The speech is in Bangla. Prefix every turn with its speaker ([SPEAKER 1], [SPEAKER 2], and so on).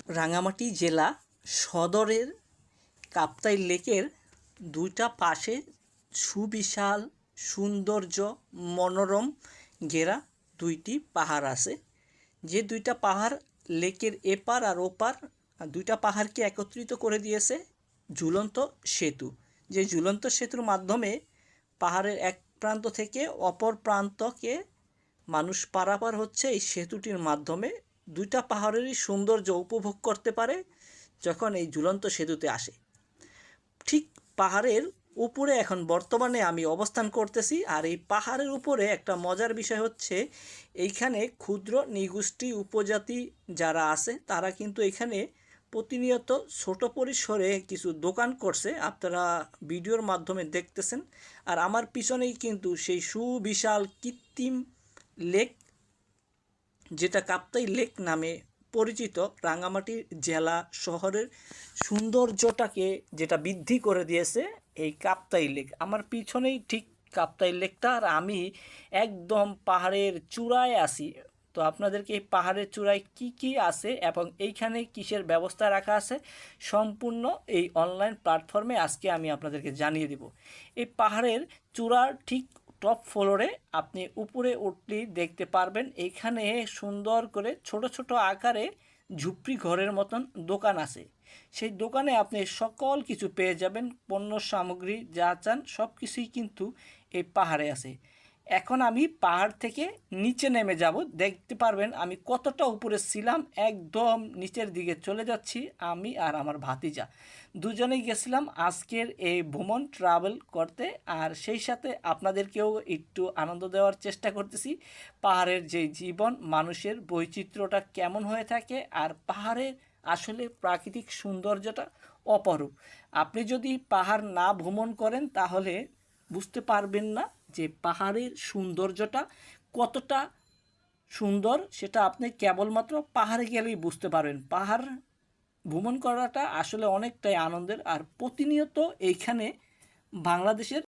[SPEAKER 1] রাঙামাটি জেলা সদরের কাপ্তাই লেকের দুইটা পাশে সুবিশাল সৌন্দর্য মনোরম ঘেরা দুইটি পাহাড় আছে। যে দুইটা পাহাড় লেকের এপার আর ওপার দুইটা পাহাড়কে একত্রিত করে দিয়েছে ঝুলন্ত সেতু। যে ঝুলন্ত সেতুর মাধ্যমে পাহাড়ের এক প্রান্ত থেকে অপর প্রান্তকে মানুষ পারাপার হচ্ছে এই সেতুটির মাধ্যমে। দুইটা পাহাড়েরই সৌন্দর্য উপভোগ করতে পারে যখন এই ঝুলন্ত সেতুতে আসে। ঠিক পাহাড়ের উপরে এখন বর্তমানে আমি অবস্থান করতেছি। আর এই পাহাড়ের উপরে একটা মজার বিষয় হচ্ছে এইখানে ক্ষুদ্র নৃগোষ্ঠী উপজাতি যারা আছে তারা কিন্তু এখানে প্রতিনিয়ত ছোট পরিসরে কিছু দোকান করছে, আপনারা ভিডিওর মাধ্যমে দেখতেছেন। আর আমার পিছনেই কিন্তু সেই সুবিশাল কৃত্রিম লেক, যেটা কাপ্তাই লেক নামে পরিচিত, রাঙামাটি জেলা শহরের সৌন্দর্যটাকে যেটা বৃদ্ধি করে দিয়েছে এই কাপ্তাই লেক। আমার পিছনেই ঠিক কাপ্তাই লেকটা, আর আমি একদম পাহাড়ের চূড়ায় আছি। তো আপনাদেরকে এই পাহাড়ের চূড়ায় কি কি আছে এবং এইখানে কিসের ব্যবস্থা রাখা আছে সম্পূর্ণ এই অনলাইন প্ল্যাটফর্মে আজকে আমি আপনাদেরকে জানিয়ে দেব। এই পাহাড়ের চূড়ার ঠিক টপ ফ্লোরে আপনি উপরে উঠলেই দেখতে পারবেন এইখানে সুন্দর করে ছোট ছোট আকারে ঝুপড়ি ঘরের মতন দোকান আছে। সেই দোকানে আপনি সকল কিছু পেয়ে যাবেন, পণ্য সামগ্রী যা চান সব কিছুই কিন্তু এই পাহাড়ে আছে। এখন আমি পাহাড় থেকে নিচে নেমে যাব, দেখতে পারবেন আমি কতটা উপরে ছিলাম। একদম নিচের দিকে চলে যাচ্ছি আমি আর আমার ভাতিজা, দুজনেই গেছিলাম আজকের এই ভ্রমণ ট্রাভেল করতে। আর সেই সাথে আপনাদেরকেও একটু আনন্দ দেওয়ার চেষ্টা করতেছি পাহাড়ের যে জীবন, মানুষের বৈচিত্র্যটা কেমন হয়ে থাকে। আর পাহাড়ের আসলে প্রাকৃতিক সৌন্দর্যটা অপরূপ। আপনি যদি পাহাড় না ভ্রমণ করেন তাহলে বুঝতে পারবেন না যে পাহাড়ের সৌন্দর্যটা কতটা সুন্দর, সেটা আপনি কেবলমাত্র পাহাড়ে গেলেই বুঝতে পারবেন। পাহাড় ভ্রমণ করাটা আসলে অনেকটাই আনন্দের। আর প্রতিনিয়ত এইখানে বাংলাদেশের